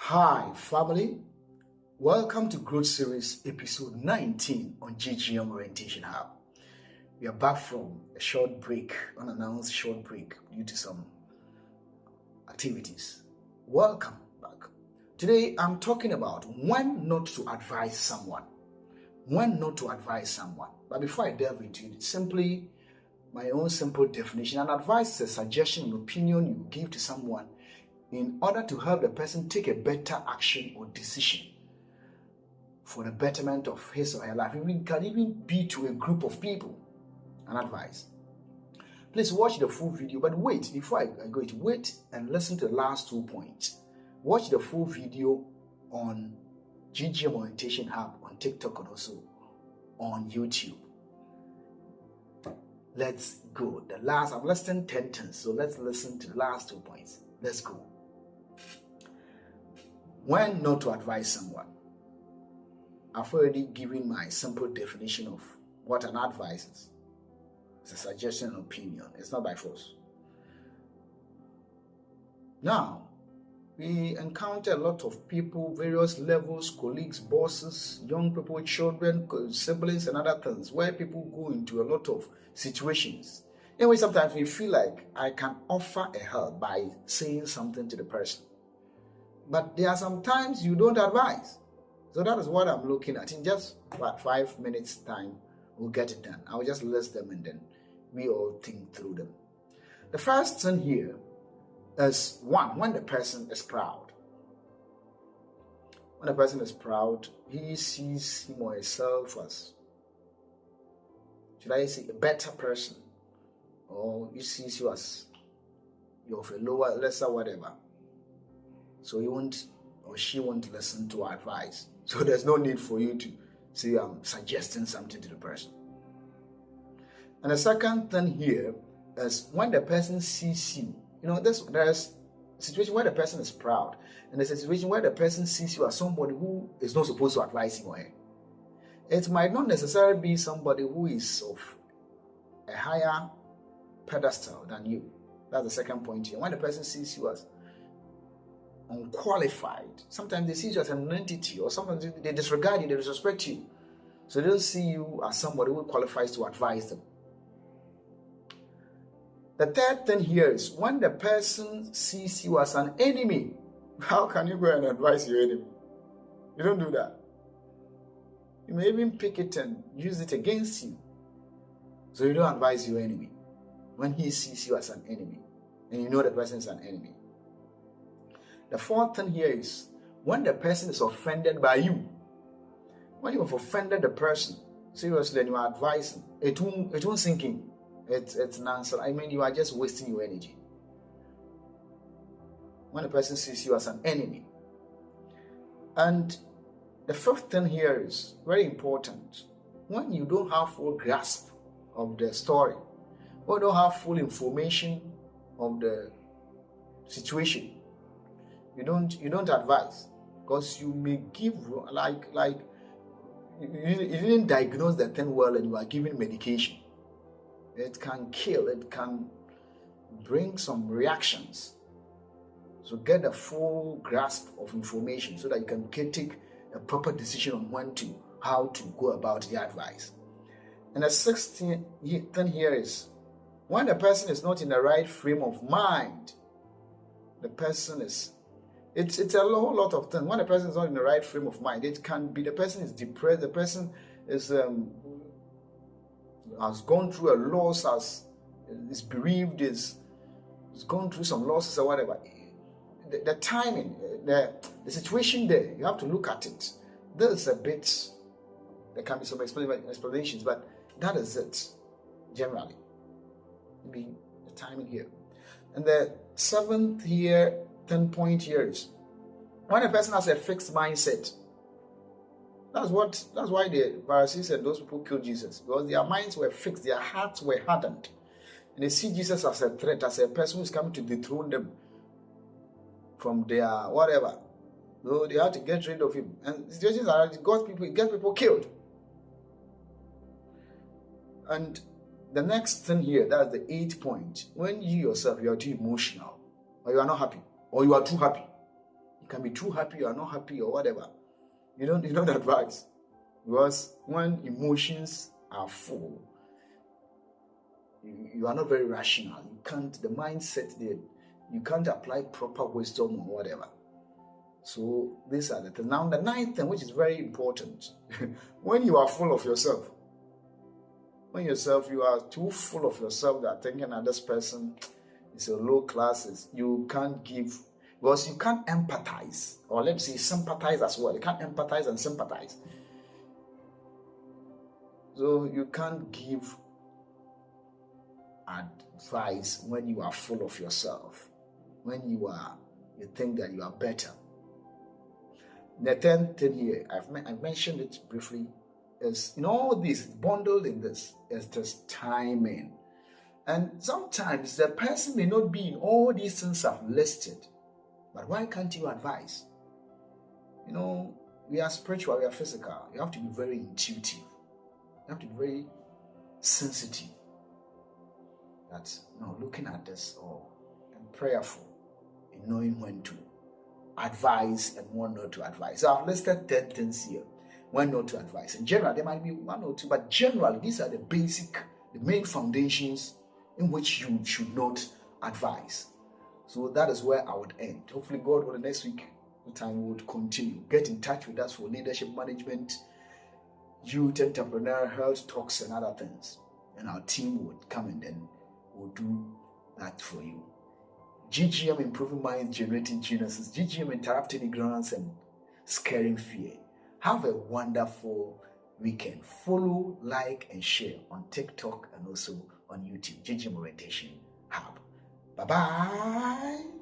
Hi, family. Welcome to Growth Series episode 19 on GGM Orientation Hub. We are back from a short break, unannounced short break due to some activities. Welcome back. Today, I'm talking about when not to advise someone. When not to advise someone. But before I delve into it, simply my own simple definition. An advice is a suggestion, an opinion you give to someone in order to help the person take a better action or decision for the betterment of his or her life. It can even be to a group of people. An advice. Please watch the full video, but wait, before I go to wait and listen to the last 2 points. Watch the full video on GGM Orientation Hub on TikTok and also on YouTube. Let's go. I'm listening 10 times, so let's listen to the last 2 points. Let's go. When not to advise someone. I've already given my simple definition of what an advice is. It's a suggestion and opinion. It's not by force. Now, we encounter a lot of people, various levels, colleagues, bosses, young people, children, siblings, and other things, where people go into a lot of situations. Anyway, sometimes we feel like I can offer a help by saying something to the person. But there are some times you don't advise. So that is what I'm looking at. In just 5 minutes time, we'll get it done. I'll just list them and then we all think through them. The first thing here is one, when the person is proud. When a person is proud, he sees him or herself as, should I say, a better person. Or he sees you as you're of a lower, lesser, whatever. So he won't or she won't listen to advice. So there's no need for you to say I'm suggesting something to the person. And the second thing here is when the person sees you. There's a situation where the person is proud, and there's a situation where the person sees you as somebody who is not supposed to advise him or her. It might not necessarily be somebody who is of a higher pedestal than you. That's the second point here. When the person sees you as unqualified, sometimes they see you as an entity, or sometimes they disregard you, they disrespect you. So they don't see you as somebody who qualifies to advise them. The third thing here is when the person sees you as an enemy. How can you go and advise your enemy? You don't do that. You may even pick it and use it against you. So you don't advise your enemy when he sees you as an enemy and you know the person is an enemy. The fourth thing here is when the person is offended by you. When you have offended the person, seriously, and you are advising, it won't sink in. It's nonsense. You are just wasting your energy. When the person sees you as an enemy. And the fifth thing here is very important. When you don't have full grasp of the story, or don't have full information of the situation, you don't advise, because you may give like you didn't diagnose the thing well and you are giving medication. It can kill, it can bring some reactions. So get a full grasp of information so that you can take a proper decision on how to go about the advice. And the sixth thing here is when the person is not in the right frame of mind, the person is it's a whole lot of things. When the person is not in the right frame of mind, it can be the person is depressed, the person is has gone through a loss, is bereaved, is gone through some losses or whatever. The timing, the situation there, you have to look at it. There's a bit, there can be some explanations, but that is it, generally. Maybe the timing here. And the seventh here, 10 point here is when a person has a fixed mindset. That's why the Pharisees and those people killed Jesus, because their minds were fixed, their hearts were hardened, and they see Jesus as a threat, as a person who is coming to dethrone them from their whatever. So they had to get rid of him, and situations are it gets people killed. And the next thing here, that's the 8th point. When you yourself, you are too emotional, or you are not happy, or you are too happy, You can be too happy, you are not happy, or whatever. You don't advise. Because when emotions are full, you are not very rational. You can't, the mindset there, you can't apply proper wisdom or whatever. So these are the things. Now the ninth thing, which is very important, when you are full of yourself, when you are too full of yourself that thinking that this person is a low class, you can't give, because you can't empathize, or let's say sympathize as well. You can't empathize and sympathize. So you can't give advice when you are full of yourself, when you think that you are better. The 10th thing here, I mentioned it briefly, is all this bundled in this is just timing. And sometimes the person may not be in all these things I've listed, but why can't you advise? We are spiritual, we are physical. You have to be very intuitive. You have to be very sensitive. That's looking at this and prayerful in knowing when to advise and when not to advise. So I've listed 10 things here when not to advise. In general, there might be one or two, but generally these are the main foundations in which you should not advise. So that is where I would end. Hopefully God will next week time would continue. Get in touch with us for leadership management, youth, entrepreneur, health talks and other things. And our team would come and then we'll do that for you. GGM, improving minds, generating geniuses. GGM, interrupting ignorance and scaring fear. Have a wonderful weekend. Follow, like, and share on TikTok and also on YouTube. GGM Orientation Hub. Bye-bye.